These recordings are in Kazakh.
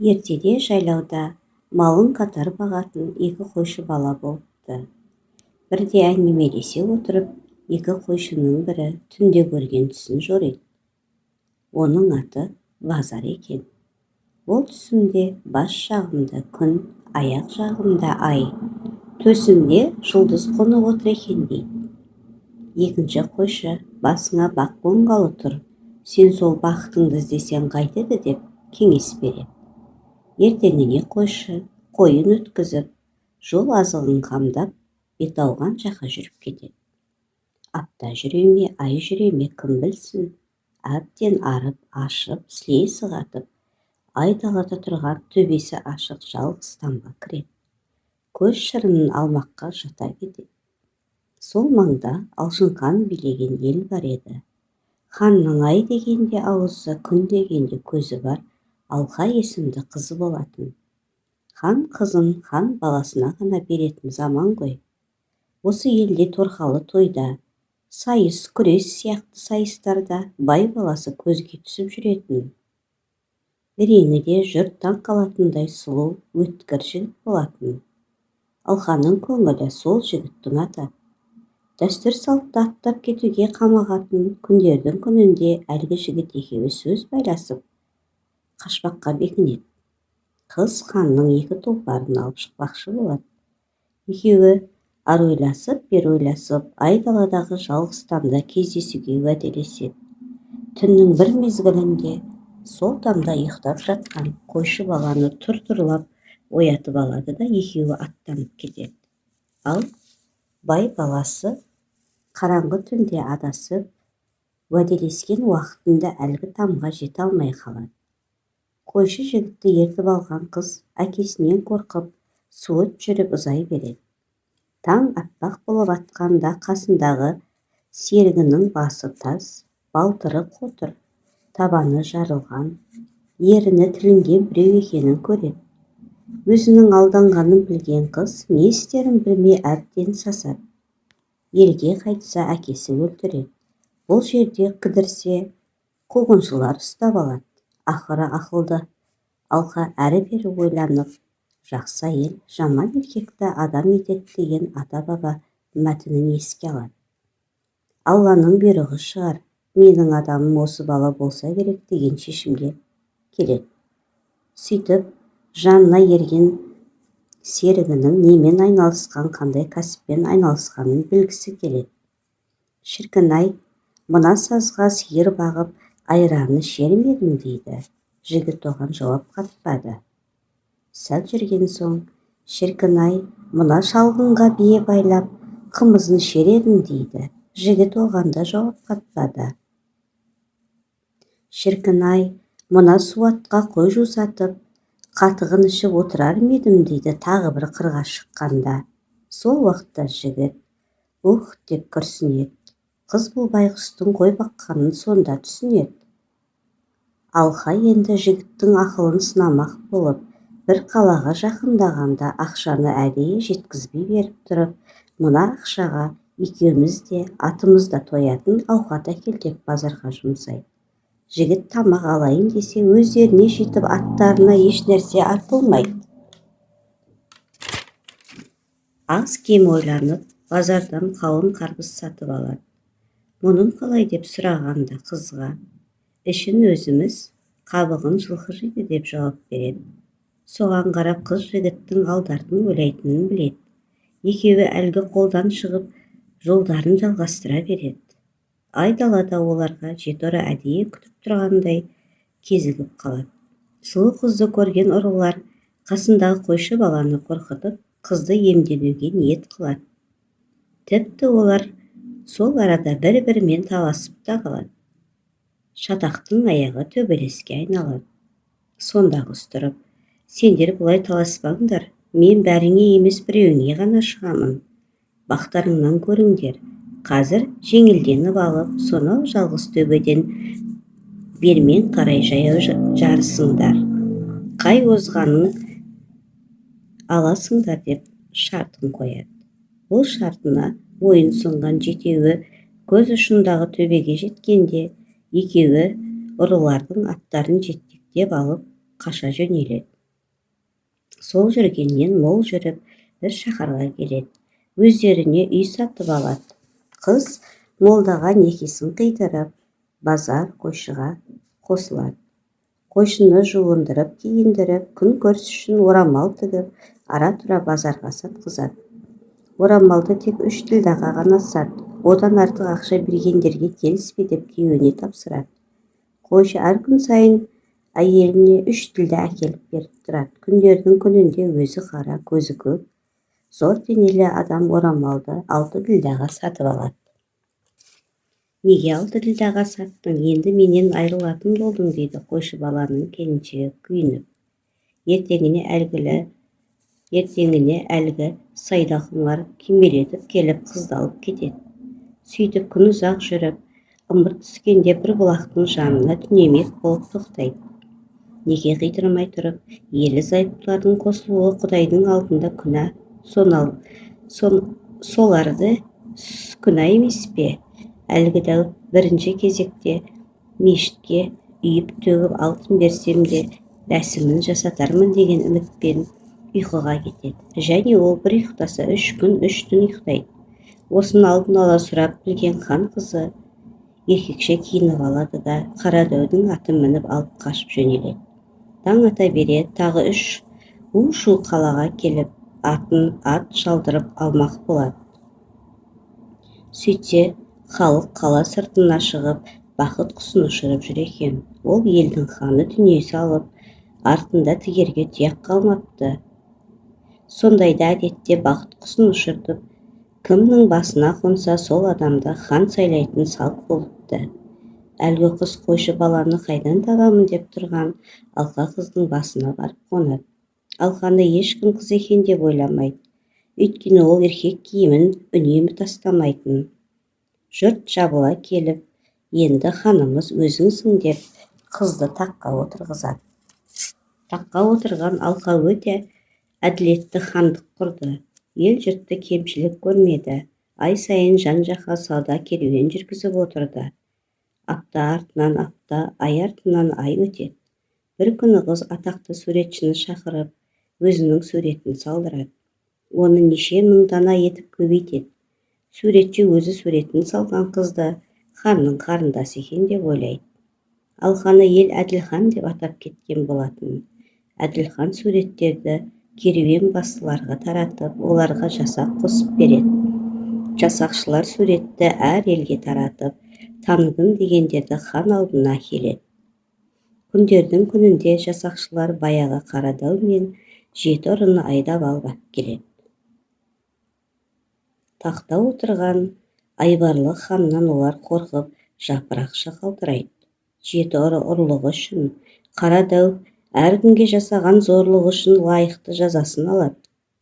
Ертеде жайлауда малын қатар бағатын екі қойшы бала болыпты. Бірде әңгімелесе отырып, екі қойшының бірі түнде көрген түсін жориды. Оның аты Базар екен. Ол түсінде бас жағымда күн, аяқ жағымда ай, төсімде жұлдыз қонып отыр екен дейді. Екінші қойшы басыңа бақ қонғалы тұр, сен сол бақытыңды іздесең қайтеді деп кеңес береді. Ертеңіне қойшы қойын өткізіп, жол азығын қамдап, бет ауған жаққа жүріп кетеді. Апта жүре ме, ай жүре ме, кім білсін, әбден арып, ашып, сілей сығатып, айдалада тұрған төбесі ашық жалғыз тамға кіреді. Көз шырынын алмаққа жата кетеді. Сол маңда Алшынхан билеген ел бар еді. Ханның ай дегенде аузы, күн дегенде көзі бар Алқа есімді қызы болатын. Хан қызын хан баласына ғана беретін заман ғой. Осы елде торқалы тойда, сайыс, күрес сияқты сайыстарда бай баласы көзге түсіп жүретін. Реңі де жұрт таң қалатындай сұлу, өткір жігіт болатын. Алқаның көңілі сол жігіттің аты. Дәстүр салтты аттап кетуге қамығатын күндердің күнінде әлгі жігіт екеуі сөз байласып қашпаққа бекінеді. Қыз ханның екі тұлпарын алып шықпақшы болады. Екеуі ар ойласып, бер ойласып, айдаладағы жалғыз тамда кездесуге уәделеседі. Түннің бір мезгілінде сол тамда ұйықтап жатқан қойшы баланы тұр-тұрлап оятып алады да екеуі аттанып кетеді. Ал бай баласы қараңғы түнде адасып, уәделескен уақытында әлгі тамға жете алмай қалады. Қойшы жігітті ертіп алған қыз әкесінен қорқып, суыт жүріп ұзай береді. Таң аппақ болып атқанда қасындағы серігінің басы тас, балтыры қотыр, табаны жарылған, еріні тілінген біреу екенін көреді. Өзінің алданғанын білген қыз не істерін білмей әбден сасады. Елге қайтса әкесі өлтіреді. Бұл жерде кідірсе қуғыншылар ұстап алады. Ақыры ақылды Алқа әрі-бері ойланып, жақсы әйел жаман еркекті адам етеді деген ата-баба мәтінін еске алады. Алланың бұйрығы шығар, менің адамым осы бала болса керек деген шешімге келеді. Сөйтіп, жанына ерген серігінің немен айналысқан, қандай кәсіппен айналысқанын білгісі келеді. Шіркін-ай, мына сазға сиыр бағып, айранын ішер ме едің дейді. Жігіт оған жауап қатпады. Сәл жүрген соң, шіркін-ай, мына шалғынға бие байлап, қымызын ішер едің дейді. Жігіт оған да жауап қатпады. Шіркін-ай, мына суатқа қой жусатып, қатығын ішіп отырар ма едім дейді тағы бір қырға шыққанда. Сол уақытта жігіт ух деп күрсінеді. Қыз бұл байғұстың қой баққанын сонда түсінеді. Алқа енді жігіттің ақылын сынамақ болып, бір қалаға жақындағанда ақшаны әдейі жеткізбей беріп тұрып, мына ақшаға екеуміз де атымыз да тоятын ауқат әкел деп базарға жұмсайды. Жігіт тамақ алайын десе, өздеріне жетіп аттарына еш нәрсе артылмайды. Аз кем ойланып, базардан қауын қарбыз сатып алады. Мұның қалай деп сұрағанда қызға, ішін өзіміз, қабығын жылқы жейді деп жауап береді. Соған қарап қыз жігіттің алды-артын ойлайтынын біледі. Екеуі әлгі қолдан шығып, жолдарын жалғастыра береді. Айдалада оларға жетора әдейі күтіп тұрғандай кезігіп қалады. Сұлу қызды көрген ұрылар қасындағы қойшы баланы қорқытып, қызды емденуге ниет қылады. Тіпті олар сол арада бір-бірімен таласып та қалады. Шатақтың аяғы төбелеске айналады. Сонда қыз тұрып, сендер бұлай таласпаңдар, мен бәріңе емес біреуіңе ғана шығамын. Бақтарыңнан көріңдер, қазір жеңілденіп алып, сонау жалғыз төбеден бермен қарай жаяу жарысыңдар. Қай озғанын аласыңдар деп шартын қояды. Бұл шартына ойын сұнған жетеуі көз ұшындағы төбеге жеткенде, екеуі ұрылардың аттарын жетектеп алып, қаша жөнеледі. Сол жүргеннен мол жүріп, бір шаһарға келеді. Өздеріне үй сатып алады. Қыз молдаға некесін қидырып, базар қойшыға қосылады. Қойшыны жуындырып, киіндіріп, күн көріс үшін орамал тігіп, ара-тұра базарға сатқызады. Орамалды тек 3 ділдаға ғана сат, одан артық ақша бергендерге келіспе деп күйеуіне тапсырады. Қойшы әр күн сайын әйеліне 3 ділда әкеліп беріп тұрады. Күндердің күнінде өзі қара, көзі көк, зор денелі адам орамалды 6 ділдаға сатып алады. Неге 6 ділдаға саттың, енді менен айырылатын болдың, дейді қойшы баланың келіншегі күйініп. Ертеңіне әлгі сайда құмар кимелетіп келіп қызды алып кетеді. Сөйтіп күн ұзақ жүріп, ымырт түскенде бір бұлақтың жанына түнемек болып тоқтайды. Неге қидырмай тұрып, ерлі-зайыптылардың қосылуы Құдайдың алдында күнә, соларды күнә емес пе? Әлгі дәу бірінші кезекте мешітке үйіп төгіп алтын берсем де рәсімін жасатармын деген үмітпен ұйқыға кетеді. Және ол бір ұйықтаса 3 күн 3 түн ұйықтайды. Осыны алдын ала сұрап білген хан қызы еркекше киініп алады да Қарадәудің атын мініп алып қашып жөнеледі. Таң ата бере тағы 3 у-шу қалаға келіп, ат шалдырып алмақ болады. Сөйтсе, халық қала сыртына шығып, бақыт құсын ұшырып жүр екен. Ол елдің ханы дүние салып, артында тігерге тұяқ қалмапты. Сондайда әдетте бақыт құсын ұшыртып, кімнің басына қонса сол адамды хан сайлайтын салт болыпты. Әлгі қыз қойшы баланы қайдан табамын деп тұрған алқа қыздың басына барып қонады. Алқаны ешкім қыз екен деп ойламайды. Өйткені ол еркек киімін үнемі тастамайтын. Жұрт жабыла келіп, енді ханымыз өзіңсің деп қызды таққа отырғызады. Таққа отырған алқа өте әділетті хандық құрды. Ел жұртты кемшілік көрмеді. Ай сайын жан-жаққа сауда керуен жүргізіп отырды. Апта артынан апта, ай артынан ай өтеді. Бір күні қыз атақты суретшіні шақырып, өзінің суретін салдырады. Оны неше мың дана етіп көбейтеді. Суретші өзі суретін салған қызды ханның қарындасы екен деп ойлайды. Алқаны ел Әділхан деп атап кеткен болатын. Әділхан суреттерді керуен басыларға таратып, оларға жасақ қосып береді. Жасақшылар суретті әр елге таратып, таныдым дегендерді хан алдына келеді. Күндердің күнінде жасақшылар баяғы Қарадәу мен 7 ұрыны айдап алып келеді. Тақта отырған айбарлы ханнан олар қорқып жапырақша қалтырайды. 7 ұры ұрлығы үшін, Қарадәу әр күнге жасаған зорлығы үшін лайықты жазасын алады.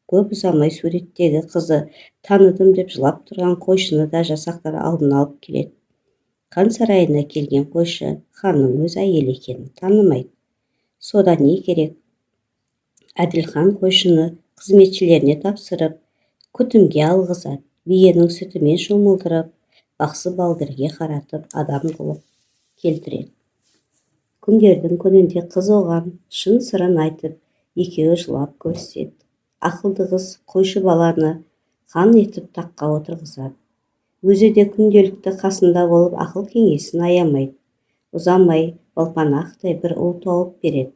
Көп ұзамай суреттегі қызы таныдым деп жылап тұрған қойшыны да жасақтар алдына алып келеді. Хан сарайына келген қойшы ханның өз әйелі екенін танымайды. Содан не керек? Әділхан қойшыны қызметшілеріне тапсырып, күтімге алғызады. Биенің сүтімен шомылдырып, бақсы балдырге қаратып, адам қылып келтіреді. Күндердің күнінде қыз оған шын сырын айтып, екеуі жылап көріседі. Ақылды қыз қойшы баланы хан етіп таққа отырғызады. Өзі де күнделікті қасында болып ақыл кеңесін аямайды. Ұзамай балпанақтай бір ұл тауып береді.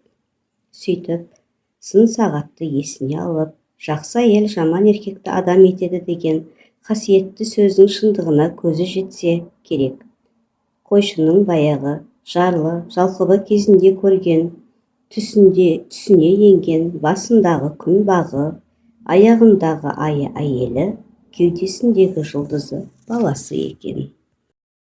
Сөйтіп, сын сағатты есіне алып, жақсы әйел жаман еркекті адам етеді деген қасиетті сөздің шындығына көзі жетсе керек. Қойшының баяғы жарлы, жалқыбы кезінде көрген, түсіне енген, басындағы күн бағы, аяғындағы айы әйелі, кеудесіндегі жұлдызы баласы екен.